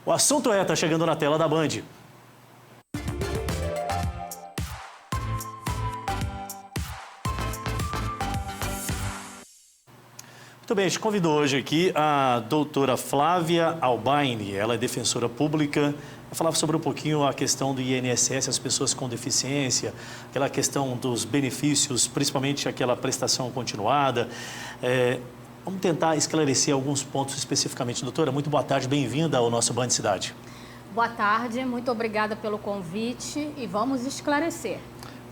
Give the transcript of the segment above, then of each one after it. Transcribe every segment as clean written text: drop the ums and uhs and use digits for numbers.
O assunto tá chegando na tela da Band. Muito bem, a gente convidou hoje aqui a doutora Flávia Albaine, ela é defensora pública. Eu falava sobre um pouquinho a questão do INSS, as pessoas com deficiência, aquela questão dos benefícios, principalmente aquela prestação continuada. Vamos tentar esclarecer alguns pontos especificamente. Doutora, muito boa tarde, bem-vinda ao nosso Band Cidade. Boa tarde, muito obrigada pelo convite e vamos esclarecer.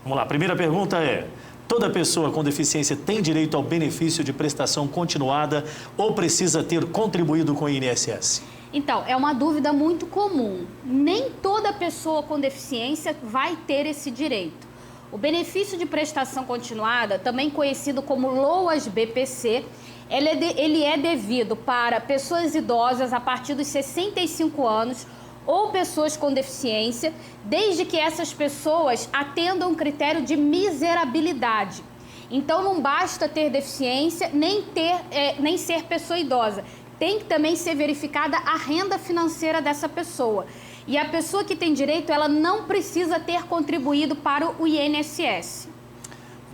Vamos lá, a primeira pergunta é: toda pessoa com deficiência tem direito ao benefício de prestação continuada ou precisa ter contribuído com o INSS? Então, é uma dúvida muito comum. Nem toda pessoa com deficiência vai ter esse direito. O benefício de prestação continuada, também conhecido como LOAS-BPC, ele é devido para pessoas idosas a partir dos 65 anos ou pessoas com deficiência, desde que essas pessoas atendam um critério de miserabilidade. Então, não basta ter deficiência, nem ser pessoa idosa. Tem que também ser verificada a renda financeira dessa pessoa. E a pessoa que tem direito, ela não precisa ter contribuído para o INSS.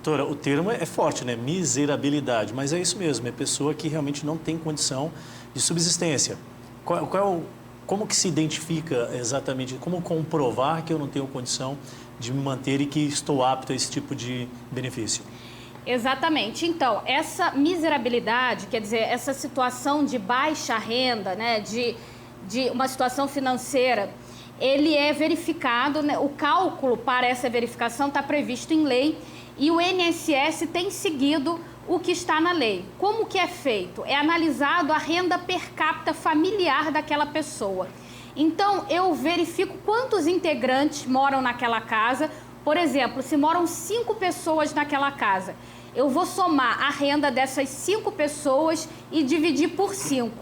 Doutora, o termo é forte, né? Miserabilidade, mas é isso mesmo, é pessoa que realmente não tem condição de subsistência. Como que se identifica exatamente, como comprovar que eu não tenho condição de me manter e que estou apto a esse tipo de benefício? Exatamente. Então, essa miserabilidade, quer dizer, essa situação de baixa renda, né, de uma situação financeira, ele é verificado, né, o cálculo para essa verificação está previsto em lei e o INSS tem seguido o que está na lei. Como que é feito? É analisado a renda per capita familiar daquela pessoa. Então, eu verifico quantos integrantes moram naquela casa. Por exemplo, se moram 5 pessoas naquela casa, eu vou somar a renda dessas 5 pessoas e dividir por 5.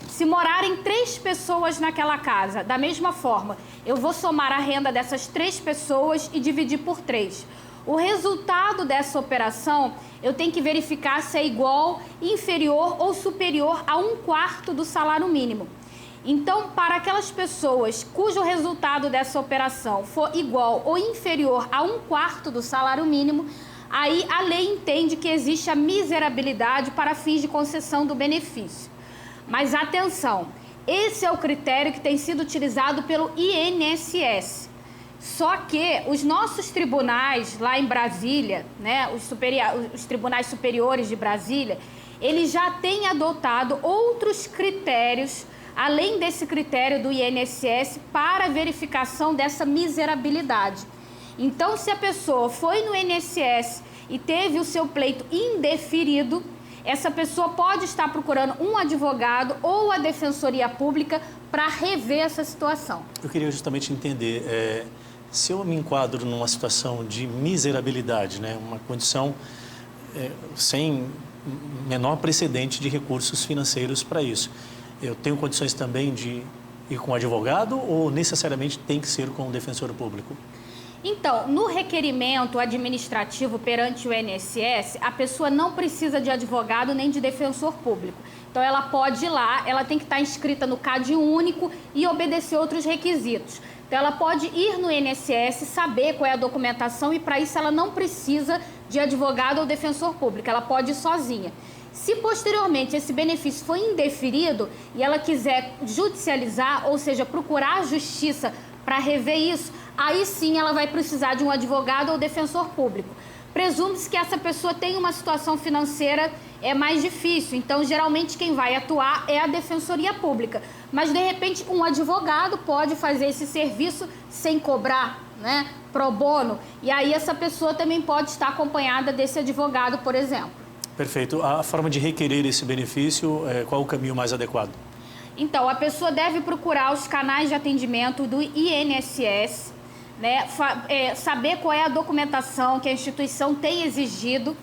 Se morarem 3 pessoas naquela casa, da mesma forma, eu vou somar a renda dessas 3 pessoas e dividir por 3. O resultado dessa operação, eu tenho que verificar se é igual, inferior ou superior a 1/4 do salário mínimo. Então, para aquelas pessoas cujo resultado dessa operação for igual ou inferior a 1/4 do salário mínimo, aí a lei entende que existe a miserabilidade para fins de concessão do benefício. Mas atenção, esse é o critério que tem sido utilizado pelo INSS. Só que os nossos tribunais lá em Brasília, né, os tribunais superiores de Brasília, eles já têm adotado outros critérios, além desse critério do INSS, para a verificação dessa miserabilidade. Então, se a pessoa foi no INSS e teve o seu pleito indeferido, essa pessoa pode estar procurando um advogado ou a Defensoria Pública para rever essa situação. Eu queria justamente entender, se eu me enquadro numa situação de miserabilidade, né, uma condição sem menor precedente de recursos financeiros para isso, eu tenho condições também de ir com advogado ou necessariamente tem que ser com o defensor público? Então, no requerimento administrativo perante o INSS, a pessoa não precisa de advogado nem de defensor público. Então, ela pode ir lá, ela tem que estar inscrita no CAD único e obedecer outros requisitos. Então, ela pode ir no INSS, saber qual é a documentação e, para isso, ela não precisa de advogado ou defensor público, ela pode ir sozinha. Se posteriormente esse benefício for indeferido e ela quiser judicializar, ou seja, procurar a justiça para rever isso, aí sim ela vai precisar de um advogado ou defensor público. Presume-se que essa pessoa tem uma situação financeira mais difícil, então geralmente quem vai atuar é a Defensoria Pública. Mas de repente um advogado pode fazer esse serviço sem cobrar, né, pro bono, e aí essa pessoa também pode estar acompanhada desse advogado, por exemplo. Perfeito. A forma de requerer esse benefício, qual o caminho mais adequado? Então, a pessoa deve procurar os canais de atendimento do INSS, né, saber qual é a documentação que a instituição tem exigido,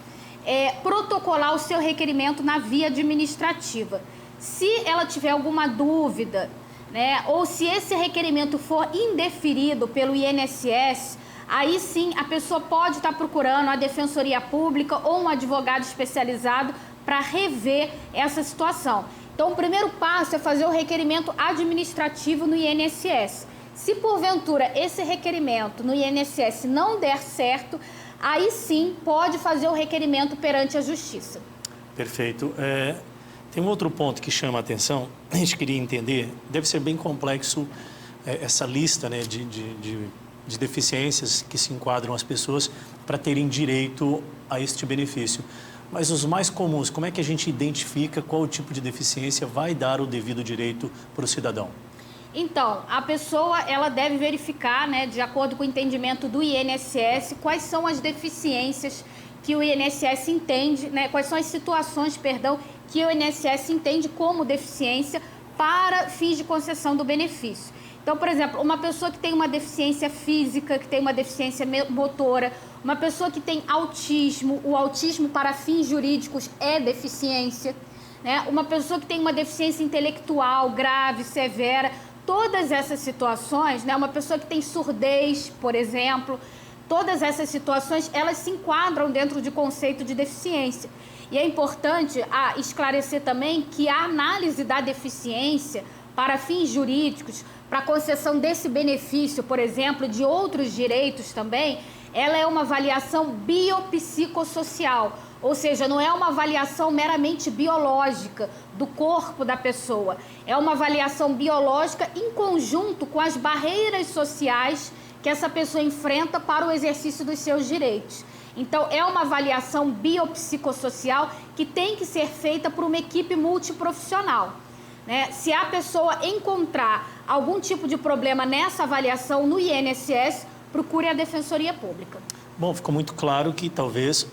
protocolar o seu requerimento na via administrativa. Se ela tiver alguma dúvida, né, ou se esse requerimento for indeferido pelo INSS, aí sim a pessoa pode estar procurando a Defensoria Pública ou um advogado especializado para rever essa situação. Então, o primeiro passo é fazer o requerimento administrativo no INSS. Se, porventura, esse requerimento no INSS não der certo, aí sim pode fazer o requerimento perante a Justiça. Perfeito. Tem um outro ponto que chama a atenção, a gente queria entender, deve ser bem complexo essa lista, né, de deficiências que se enquadram as pessoas para terem direito a este benefício. Mas os mais comuns, como é que a gente identifica qual tipo de deficiência vai dar o devido direito para o cidadão? Então, a pessoa ela deve verificar, né, de acordo com o entendimento do INSS, quais são as deficiências que o INSS entende, né, quais são as situações, que o INSS entende como deficiência para fins de concessão do benefício. Então, por exemplo, uma pessoa que tem uma deficiência física, que tem uma deficiência motora, uma pessoa que tem autismo, o autismo para fins jurídicos é deficiência, né? Uma pessoa que tem uma deficiência intelectual grave, severa, todas essas situações, né? Uma pessoa que tem surdez, por exemplo, todas essas situações, elas se enquadram dentro de conceito de deficiência. E é importante esclarecer também que a análise da deficiência para fins jurídicos, para concessão desse benefício, por exemplo, de outros direitos também, ela é uma avaliação biopsicossocial, ou seja, não é uma avaliação meramente biológica do corpo da pessoa, é uma avaliação biológica em conjunto com as barreiras sociais que essa pessoa enfrenta para o exercício dos seus direitos. Então, é uma avaliação biopsicossocial que tem que ser feita por uma equipe multiprofissional, né? Se a pessoa encontrar algum tipo de problema nessa avaliação no INSS, procure a Defensoria Pública. Bom, ficou muito claro que talvez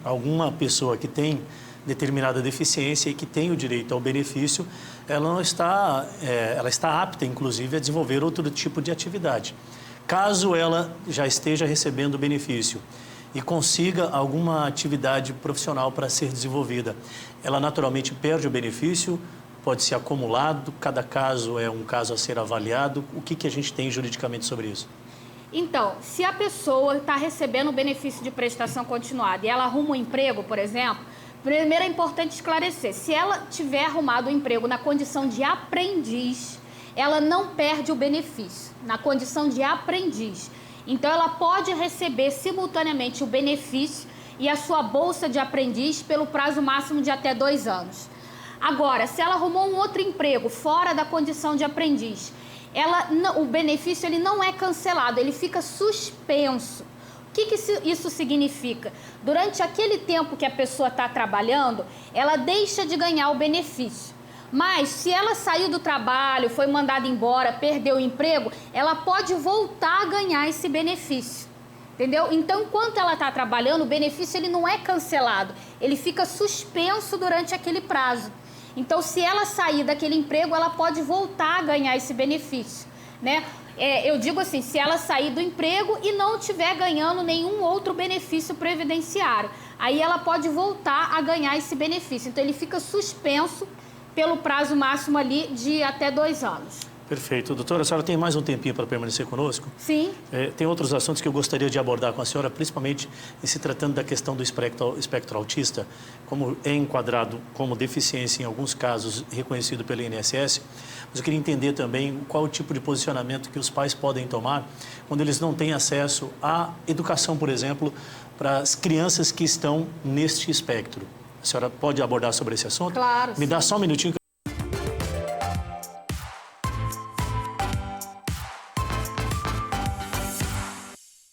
alguma pessoa que tem determinada deficiência e que tem o direito ao benefício, ela não está, ela está apta, inclusive, a desenvolver outro tipo de atividade. Caso ela já esteja recebendo o benefício e consiga alguma atividade profissional para ser desenvolvida, ela naturalmente perde o benefício, pode ser acumulado, cada caso é um caso a ser avaliado. O que a gente tem juridicamente sobre isso? Então, se a pessoa está recebendo o benefício de prestação continuada e ela arruma um emprego, por exemplo, primeiro é importante esclarecer, se ela tiver arrumado um emprego na condição de aprendiz, ela não perde o benefício, na condição de aprendiz. Então, ela pode receber simultaneamente o benefício e a sua bolsa de aprendiz pelo prazo máximo de até 2 anos. Agora, se ela arrumou um outro emprego fora da condição de aprendiz, o benefício ele não é cancelado, ele fica suspenso. O que isso significa? Durante aquele tempo que a pessoa está trabalhando, ela deixa de ganhar o benefício. Mas, se ela saiu do trabalho, foi mandada embora, perdeu o emprego, ela pode voltar a ganhar esse benefício. Entendeu? Então, enquanto ela está trabalhando, o benefício ele não é cancelado, ele fica suspenso durante aquele prazo. Então, se ela sair daquele emprego, ela pode voltar a ganhar esse benefício, né? Eu digo assim, se ela sair do emprego e não estiver ganhando nenhum outro benefício previdenciário, aí ela pode voltar a ganhar esse benefício. Então, ele fica suspenso pelo prazo máximo ali de até 2 anos. Perfeito. Doutora, a senhora tem mais um tempinho para permanecer conosco? Sim. Tem outros assuntos que eu gostaria de abordar com a senhora, principalmente em se tratando da questão do espectro autista, como é enquadrado como deficiência em alguns casos reconhecido pelo INSS. Mas eu queria entender também qual o tipo de posicionamento que os pais podem tomar quando eles não têm acesso à educação, por exemplo, para as crianças que estão neste espectro. A senhora pode abordar sobre esse assunto? Claro. Me dá só um minutinho.